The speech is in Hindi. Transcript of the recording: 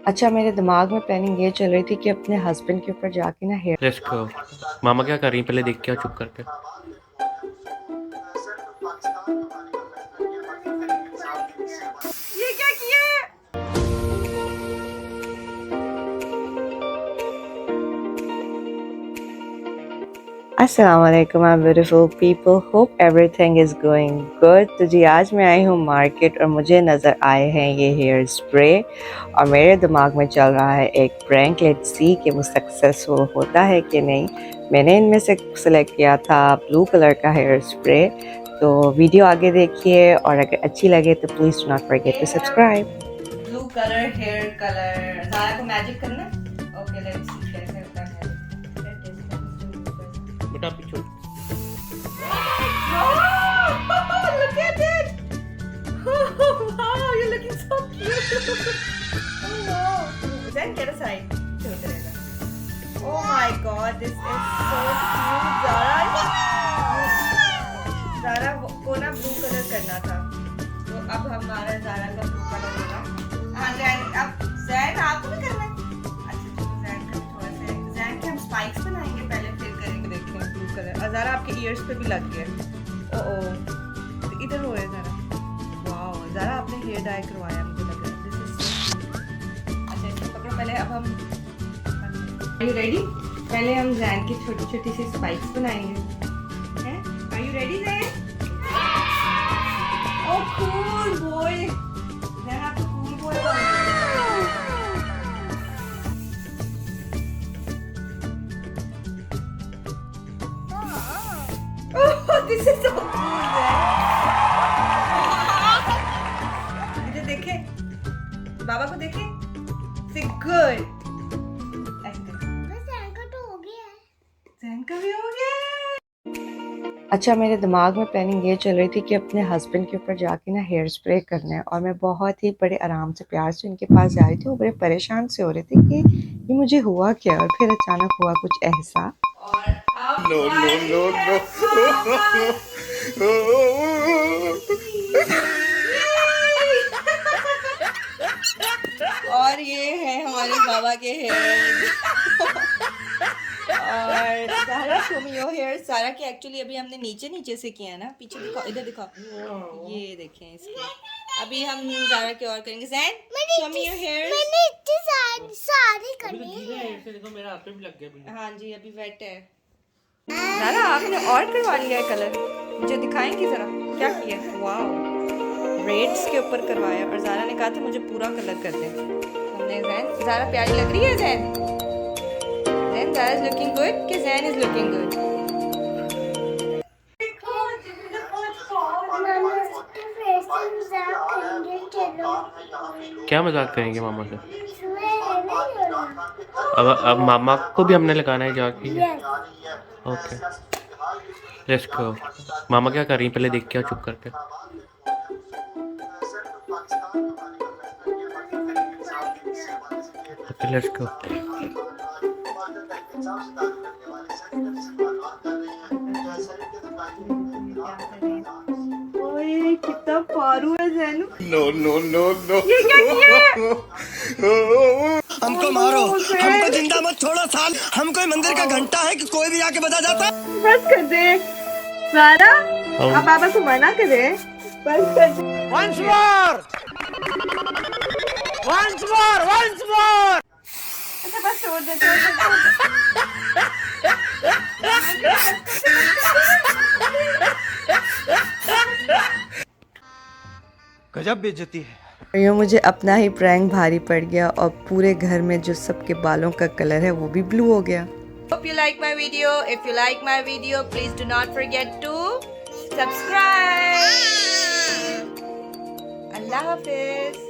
अच्छा, मेरे दिमाग में प्लानिंग ये चल रही थी कि अपने हस्बैंड के ऊपर जाके ना हेयर लेट्स गो। मामा क्या कर रही हैं पहले देख के आओ चुप करके। ये क्या किया है? अस्सलाम वालेकुम my beautiful people, hope everything is going good. तो जी आज मैं आई हूँ मार्केट और मुझे नज़र आए हैं ये हेयर स्प्रे और मेरे दिमाग में चल रहा है एक प्रैंक। लेट्स सी कि वो सक्सेसफुल होता है कि नहीं। मैंने इनमें से सेलेक्ट किया था ब्लू कलर का हेयर स्प्रे। तो वीडियो आगे देखिए और अगर अच्छी लगे तो please do not forget to subscribe. Blue colour hair colour, Zara को मैजिक करना है। ओके लेट्स सी कैसे होता है। बेटा पीछे। Oh, look at it! Oh, wow, you're looking so cute. Oh, wow. Then get aside. Oh my God, this is so cute, Zara. Zara को ना ब्लू कलर करना था, तो अब हमारा ज़ारा का ब्लू कलर होगा। हाँ जैन, अब जैन आपको भी करना है। अच्छा चलो जैन का थोड़ा सा, जैन के हम स्पाइक्स बनाएंगे पहले, फिर करेंगे। देखें ब्लू कलर और ज़ारा आपके ईयर्स पे भी लग गया। ओ तो इधर हो है ज़ारा। वाओ ज़ारा आपने हेयर डाई करवाया, मुझे लग रहा है दिस इज सो क्यूट। अच्छा इसको पकड़ो पहले। अब हम आर यू रेडी? पहले हम जैन की छोटी छोटी सी स्पाइक्स बनाएंगे हैं। Are you ready Jain? Oh cool boy, Jain आप तो कूल बॉय बन गए। Oh this is so cool Jain. इधर देखे, बाबा को देखे, से गुड। का भी हो गया। अच्छा, मेरे दिमाग में प्लानिंग ये चल रही थी कि अपने हस्बैंड के ऊपर जाके ना हेयर स्प्रे करना है और मैं बहुत ही बड़े आराम से प्यार से उनके पास जा रही थी। वो बड़े परेशान से हो रहे थे कि ये मुझे हुआ क्या, और फिर अचानक हुआ कुछ ऐसा। और अब नो नो नो और ये है हमारे बाबा के हेयर। और सारा शो मी योर हेयर। सारा के एक्चुअली अभी हमने नीचे नीचे से किया है ना। पीछे दिखाओ, इधर दिखाओ, ये देखें इसके। अभी हम ज़ारा के और करेंगे। ज़ैन शो मी योर हेयर। मैंने इतनी सारी करनी है। देखो मेरा हाथ पे भी लग गया। हाँ जी अभी वेट है। ज़ारा आपने और करवा लिया है कलर, मुझे दिखाएंगी ज़रा क्या किया। वाओ ब्रेड्स के ऊपर करवाया और ज़ारा ने कहा था मुझे पूरा कलर कर दें। हमने ज़ैन, ज़ारा प्यारी लग रही है ज़ैन। ज़ैन ज़ारा इज लुकिंग गुड कि ज़ैन इज लुकिंग गुड? क्या मजाक करेंगे मामा से? अब मामा को भी हमने लगाना है जाके। ओके लेट्स गो। मामा क्या कर रही हैं पहले देख के आओ चुप करके। Okay let's go. ओए कितना पारू है Zain. No no no no. ये क्या किया है? हमको मारो, हमको जिंदा मत छोड़ो साल। हम कोई मंदिर का घंटा है कि कोई भी आके बजा जाता है। बस कर दे ज़ारा, अब बाबा को मना करे। बस कर दे। Once more, once more, once more. अच्छा बस छोड़ दे, छोड़ दे, छोड़ गजब बेइज्जती है। दे। यूँ मुझे अपना ही प्रैंक भारी पड़ गया और पूरे घर में जो सबके बालों का कलर है वो भी ब्लू हो गया। Hope you like my video. If you like my video, please do not forget to subscribe. Allah Hafiz.